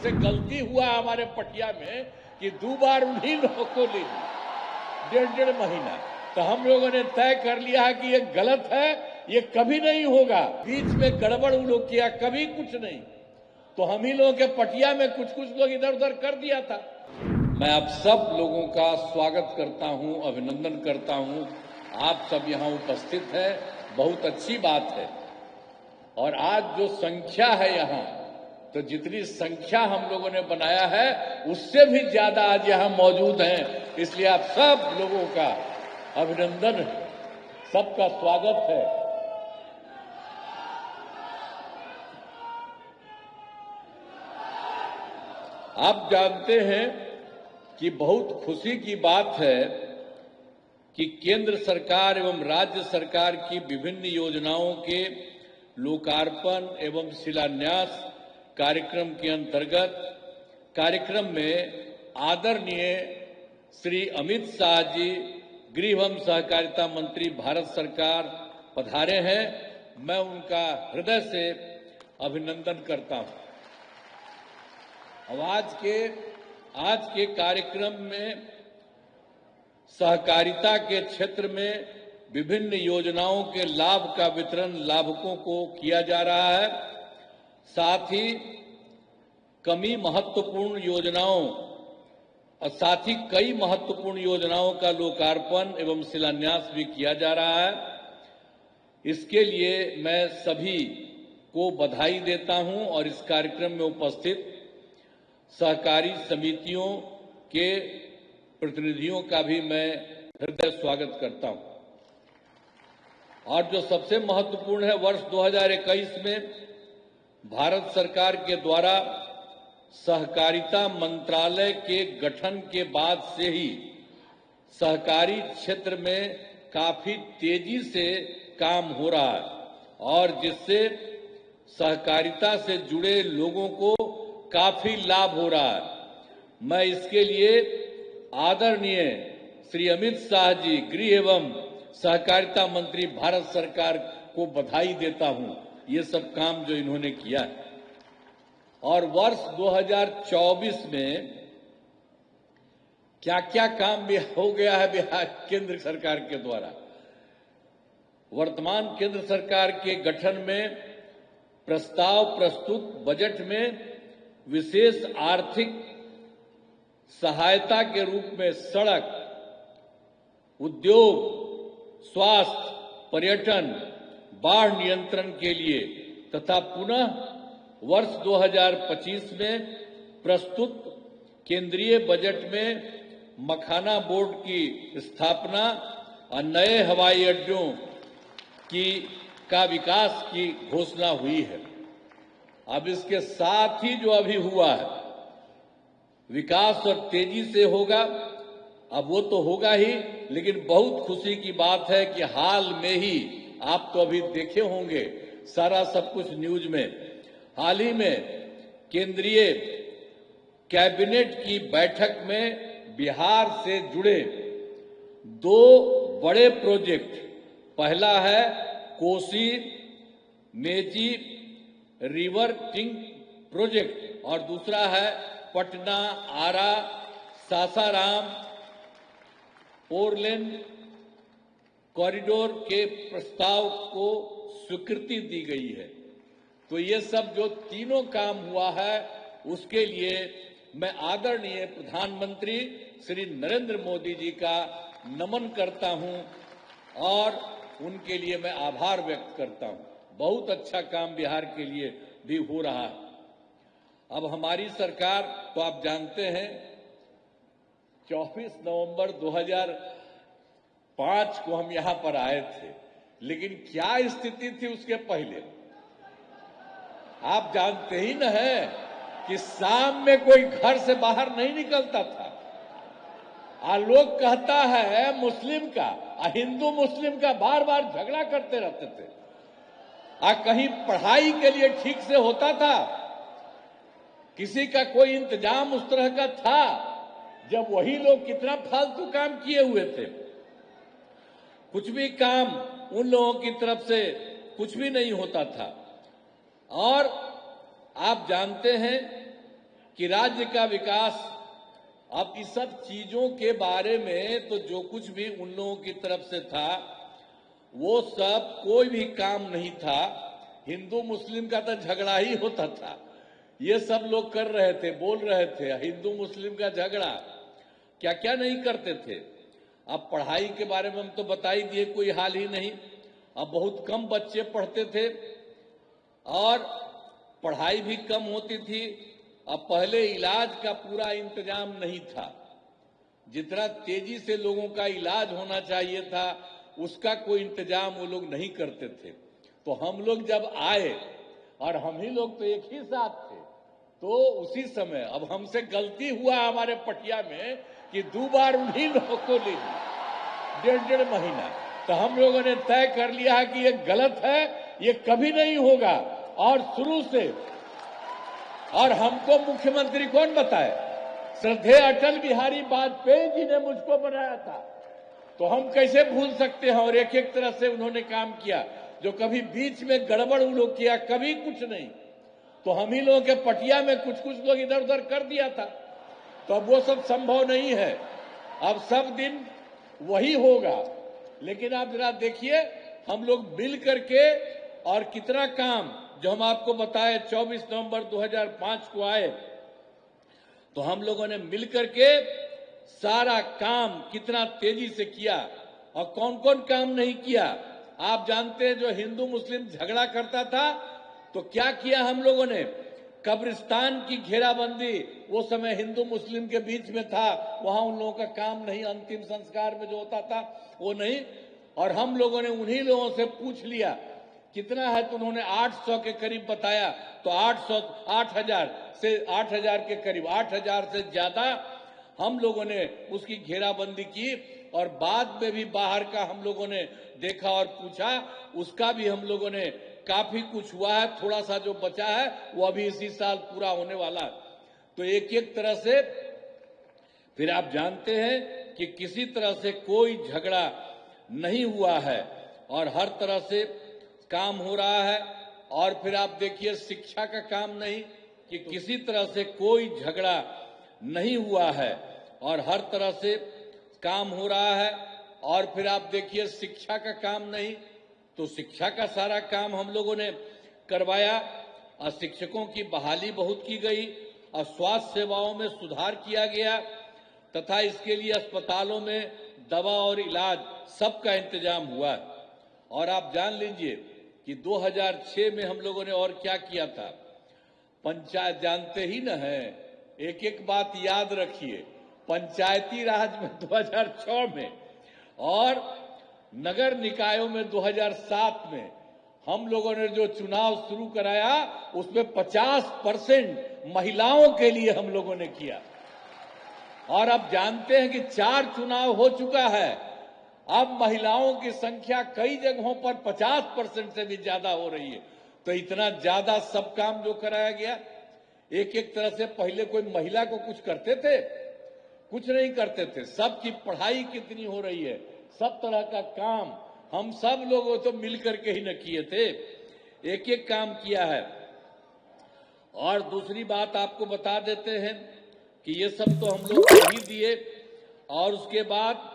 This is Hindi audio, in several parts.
उससे गलती हुआ हमारे पटिया में कि 2 बार उन्हीं लोगों को ले ली 1.5 महीना। तो हम लोगों ने तय कर लिया कि ये गलत है, ये कभी नहीं होगा। बीच में गड़बड़ उन लोग किया, कभी कुछ नहीं। तो हम ही लोगों के पटिया में कुछ लोग इधर उधर कर दिया था। मैं आप सब लोगों का स्वागत करता हूं, अभिनंदन करता हूं। आप सब यहां उपस्थित हैं, बहुत अच्छी बात है। और आज जो संख्या है यहां, तो जितनी संख्या हम लोगों ने बनाया है उससे भी ज्यादा आज यहां मौजूद हैं। इसलिए आप सब लोगों का अभिनंदन, सबका स्वागत है। आप जानते हैं कि बहुत खुशी की बात है कि केंद्र सरकार एवं राज्य सरकार की विभिन्न योजनाओं के लोकार्पण एवं शिलान्यास कार्यक्रम के अंतर्गत कार्यक्रम में आदरणीय श्री अमित शाह जी, गृह एवं सहकारिता मंत्री भारत सरकार पधारे हैं। मैं उनका हृदय से अभिनंदन करता हूं। अब आज के कार्यक्रम में सहकारिता के क्षेत्र में विभिन्न योजनाओं के लाभ का वितरण लाभुकों को किया जा रहा है। साथ ही कई महत्वपूर्ण योजनाओं का लोकार्पण एवं शिलान्यास भी किया जा रहा है। इसके लिए मैं सभी को बधाई देता हूं और इस कार्यक्रम में उपस्थित सहकारी समितियों के प्रतिनिधियों का भी मैं हृदय स्वागत करता हूं। और जो सबसे महत्वपूर्ण है, वर्ष 2021 में भारत सरकार के द्वारा सहकारिता मंत्रालय के गठन के बाद से ही सहकारी क्षेत्र में काफी तेजी से काम हो रहा है और जिससे सहकारिता से जुड़े लोगों को काफी लाभ हो रहा है। मैं इसके लिए आदरणीय श्री अमित शाह जी, गृह एवं सहकारिता मंत्री भारत सरकार को बधाई देता हूं, ये सब काम जो इन्होंने किया है। और वर्ष 2024 में क्या क्या काम भी हो गया है बिहार केंद्र सरकार के द्वारा। वर्तमान केंद्र सरकार के गठन में प्रस्ताव प्रस्तुत बजट में विशेष आर्थिक सहायता के रूप में सड़क, उद्योग, स्वास्थ्य, पर्यटन, बाढ़ नियंत्रण के लिए तथा पुनः वर्ष 2025 में प्रस्तुत केंद्रीय बजट में मखाना बोर्ड की स्थापना और नए हवाई अड्डों का विकास की घोषणा हुई है। अब इसके साथ ही जो अभी हुआ है विकास और तेजी से होगा, अब वो तो होगा ही, लेकिन बहुत खुशी की बात है कि हाल में ही आप तो अभी देखे होंगे सारा सब कुछ न्यूज में, हाल ही में केंद्रीय कैबिनेट की बैठक में बिहार से जुड़े 2 बड़े प्रोजेक्ट, पहला है कोसी मेची रिवर टिंग प्रोजेक्ट और दूसरा है पटना आरा सासाराम 4 लेन कॉरिडोर के प्रस्ताव को स्वीकृति दी गई है। तो ये सब जो तीनों काम हुआ है उसके लिए मैं आदरणीय प्रधानमंत्री श्री नरेंद्र मोदी जी का नमन करता हूं और उनके लिए मैं आभार व्यक्त करता हूं। बहुत अच्छा काम बिहार के लिए भी हो रहा है। अब हमारी सरकार, तो आप जानते हैं 24 नवंबर 2005 को हम यहां पर आए थे, लेकिन क्या स्थिति थी उसके पहले आप जानते ही न है कि शाम में कोई घर से बाहर नहीं निकलता था। लोग कहता है मुस्लिम का, हिंदू मुस्लिम का बार बार झगड़ा करते रहते थे। कहीं पढ़ाई के लिए ठीक से होता था, किसी का कोई इंतजाम उस तरह का था, जब वही लोग कितना फालतू काम किए हुए थे। कुछ भी काम उन लोगों की तरफ से कुछ भी नहीं होता था। और आप जानते हैं कि राज्य का विकास, अब इस सब चीजों के बारे में तो जो कुछ भी उन लोगों की तरफ से था वो सब कोई भी काम नहीं था। हिंदू मुस्लिम का तो झगड़ा ही होता था, ये सब लोग कर रहे थे, बोल रहे थे हिंदू मुस्लिम का झगड़ा, क्या क्या नहीं करते थे। अब पढ़ाई के बारे में हम तो बता ही दिए, कोई हाल ही नहीं। अब बहुत कम बच्चे पढ़ते थे और पढ़ाई भी कम होती थी। अब पहले इलाज का पूरा इंतजाम नहीं था, जितना तेजी से लोगों का इलाज होना चाहिए था उसका कोई इंतजाम वो लोग नहीं करते थे। तो हम लोग जब आए, और हम ही लोग तो एक ही साथ थे, तो उसी समय अब हमसे गलती हुआ हमारे पटिया में कि 2 बार उन्हीं लोगों को ले लिया 1.5 महीना। तो हम लोगों ने तय कर लिया कि ये गलत है, ये कभी नहीं होगा। और शुरू से, और हमको मुख्यमंत्री कौन बताए? श्रद्धेय अटल बिहारी वाजपेयी जी ने मुझको बनाया था, तो हम कैसे भूल सकते हैं। और एक एक तरह से उन्होंने काम किया, जो कभी बीच में गड़बड़ उन लोग किया, कभी कुछ नहीं। तो हम ही लोगों के पटिया में कुछ कुछ लोग इधर उधर कर दिया था, तो अब वो सब संभव नहीं है। अब सब दिन वही होगा। लेकिन आप जरा देखिए, हम लोग मिल करके, और कितना काम जो हम आपको बताए 24 नवंबर 2005 को आए, तो हम लोगों ने मिलकर के सारा काम कितना तेजी से किया, और कौन कौन काम नहीं किया। आप जानते हैं, जो हिंदू मुस्लिम झगड़ा करता था तो क्या किया हम लोगों ने? कब्रिस्तान की घेराबंदी, वो समय हिंदू मुस्लिम के बीच में था, वहां उन लोगों का काम नहीं, अंतिम संस्कार में जो होता था वो नहीं। और हम लोगों ने उन्हीं लोगों से पूछ लिया कितना है, तो उन्होंने 800 के करीब बताया। तो 8,000 से 8,000 के करीब, 8,000 से ज्यादा हम लोगों ने उसकी घेराबंदी की। और बाद में भी बाहर का हम लोगों ने देखा और पूछा, उसका भी हम लोगों ने काफी कुछ हुआ है। थोड़ा सा जो बचा है वो अभी इसी साल पूरा होने वाला है। तो एक एक तरह से फिर आप जानते हैं कि किसी तरह से कोई झगड़ा नहीं हुआ है और हर तरह से काम हो रहा है। और फिर आप देखिए, शिक्षा का काम नहीं, कि किसी तरह से कोई झगड़ा नहीं हुआ है और हर तरह से काम हो रहा है। और फिर आप देखिए, शिक्षा का काम नहीं, तो शिक्षा का सारा काम हम लोगों ने करवाया, और शिक्षकों की बहाली बहुत की गई, और स्वास्थ्य सेवाओं में सुधार किया गया, तथा इसके लिए अस्पतालों में दवा और इलाज सबका इंतजाम हुआ। और आप जान लीजिए कि 2006 में हम लोगों ने और क्या किया था। पंचायत जानते ही न है, एक एक बात याद रखिए। पंचायती राज में 2006 में और नगर निकायों में 2007 में हम लोगों ने जो चुनाव शुरू कराया, उसमें 50% महिलाओं के लिए हम लोगों ने किया। और अब जानते हैं कि 4 चुनाव हो चुका है, अब महिलाओं की संख्या कई जगहों पर 50% से भी ज्यादा हो रही है। तो इतना ज्यादा सब काम जो कराया गया, एक एक तरह से पहले कोई महिला को कुछ करते थे? कुछ नहीं करते थे। सबकी पढ़ाई कितनी हो रही है, सब तरह का काम हम सब लोगों तो मिलकर के ही न किए थे, एक एक काम किया है। और दूसरी बात आपको बता देते हैं कि ये सब तो हम लोग कर ही दिए, और उसके बाद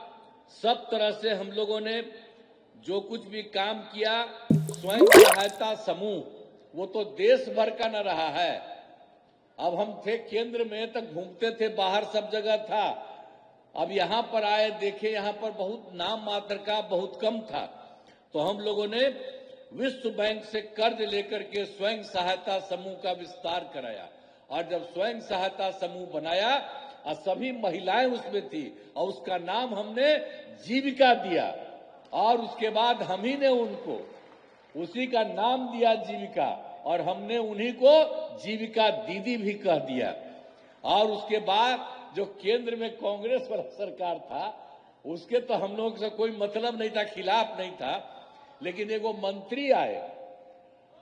सब तरह से हम लोगों ने जो कुछ भी काम किया, स्वयं सहायता समूह, वो तो देश भर का न रहा है। अब हम थे केंद्र में, तक घूमते थे, बाहर सब जगह था। अब यहां पर आए, देखे यहां पर बहुत नाम मात्र का, बहुत कम था। तो हम लोगों ने विश्व बैंक से कर्ज लेकर के स्वयं सहायता समूह का विस्तार कराया। और जब स्वयं सहायता समूह बनाया और सभी महिलाएं उसमें थी, और उसका नाम हमने जीविका दिया, और उसके बाद हम ही ने उनको उसी का नाम दिया जीविका, और हमने उन्हीं को जीविका दीदी भी कह दिया। और उसके बाद जो केंद्र में कांग्रेस वाला सरकार था, उसके तो हम लोग से कोई मतलब नहीं था, खिलाफ नहीं था। लेकिन एगो मंत्री आए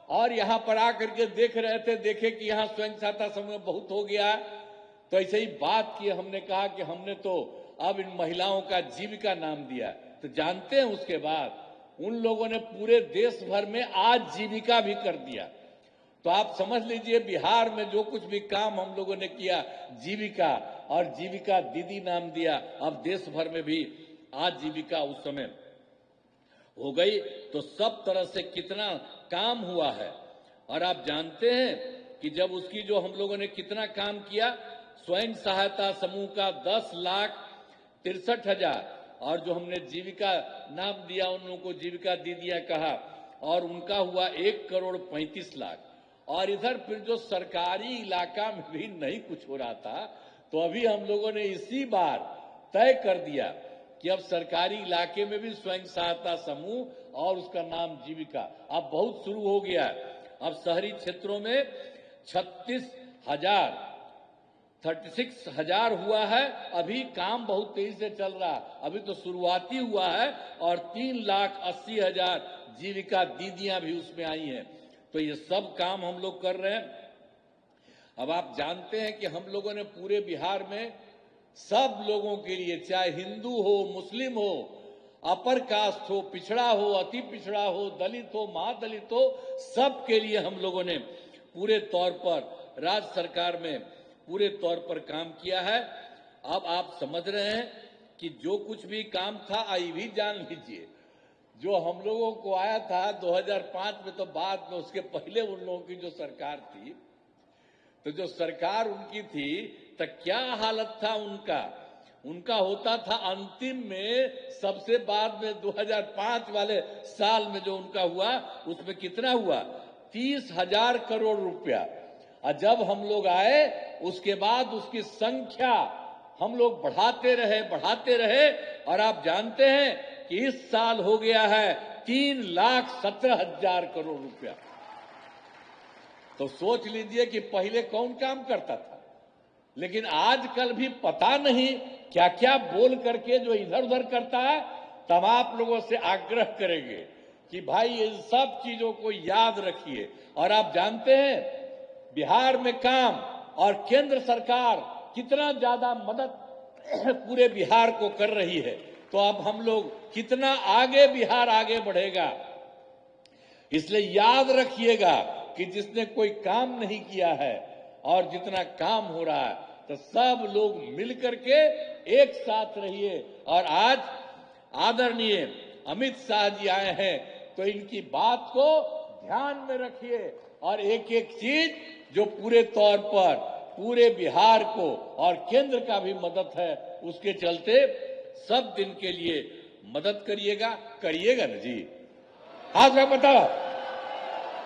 और यहां पर आकर के देख रहे थे, देखे कि यहां स्वयं सहायता समूह बहुत हो गया, तो ऐसे ही बात की। हमने कहा कि हमने तो अब इन महिलाओं का जीविका नाम दिया। तो जानते हैं, उसके बाद उन लोगों ने पूरे देश भर में आज जीविका भी कर दिया। तो आप समझ लीजिए बिहार में जो कुछ भी काम हम लोगों ने किया, जीविका और जीविका दीदी नाम दिया, अब देश भर में भी आजीविका उस समय हो गई। तो सब तरह से कितना काम हुआ है। और आप जानते हैं कि जब उसकी जो हम लोगों ने कितना काम किया, स्वयं सहायता समूह का 10,63,000 और जो हमने जीविका नाम दिया उन लोगों को जीविका दीदियां कहा, और उनका हुआ 1,35,00,000। और इधर फिर जो सरकारी इलाका में भी नहीं कुछ हो रहा था, तो अभी हम लोगों ने इसी बार तय कर दिया कि अब सरकारी इलाके में भी स्वयं सहायता समूह और उसका नाम जीविका अब बहुत शुरू हो गया है। अब शहरी क्षेत्रों में 36,000 हुआ है। अभी काम बहुत तेजी से चल रहा है, अभी तो शुरुआती हुआ है, और 3,80,000 जीविका दीदियां भी उसमें आई हैं। तो ये सब काम हम लोग कर रहे हैं। अब आप जानते हैं कि हम लोगों ने पूरे बिहार में सब लोगों के लिए, चाहे हिंदू हो, मुस्लिम हो, अपर कास्ट हो, पिछड़ा हो, अति पिछड़ा हो, दलित हो, महादलित हो, सबके लिए हम लोगों ने पूरे तौर पर राज्य सरकार में पूरे तौर पर काम किया है। अब आप समझ रहे हैं कि जो कुछ भी काम था, आई भी जान लीजिए, जो हम लोगों को आया था 2005 में, तो बाद में उसके पहले उन लोगों की जो सरकार थी, तो जो सरकार उनकी थी, तो क्या हालत था उनका होता था अंतिम में, सबसे बाद में 2005 वाले साल में जो उनका हुआ, उसमें कितना हुआ, 30,000 करोड़ रुपया। और जब हम लोग आए उसके बाद उसकी संख्या हम लोग बढ़ाते रहे, और आप जानते हैं कि इस साल हो गया है 3,17,000 करोड़ रुपया। तो सोच लीजिए कि पहले कौन काम करता था। लेकिन आजकल भी पता नहीं क्या क्या बोल करके जो इधर उधर करता है। तब आप लोगों से आग्रह करेंगे कि भाई इन सब चीजों को याद रखिए। और आप जानते हैं बिहार में काम और केंद्र सरकार कितना ज्यादा मदद पूरे बिहार को कर रही है। तो अब हम लोग कितना आगे बिहार आगे बढ़ेगा। इसलिए याद रखिएगा कि जिसने कोई काम नहीं किया है और जितना काम हो रहा है, तो सब लोग मिलकर के एक साथ रहिए। और आज आदरणीय अमित शाह जी आए हैं, तो इनकी बात को ध्यान में रखिए, और एक एक चीज जो पूरे तौर पर पूरे बिहार को और केंद्र का भी मदद है, उसके चलते सब दिन के लिए मदद करिएगा ना जी। हाथ में बताओ,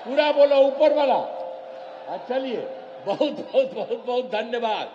पूरा बोलो ऊपर वाला। चलिए, बहुत बहुत बहुत बहुत धन्यवाद।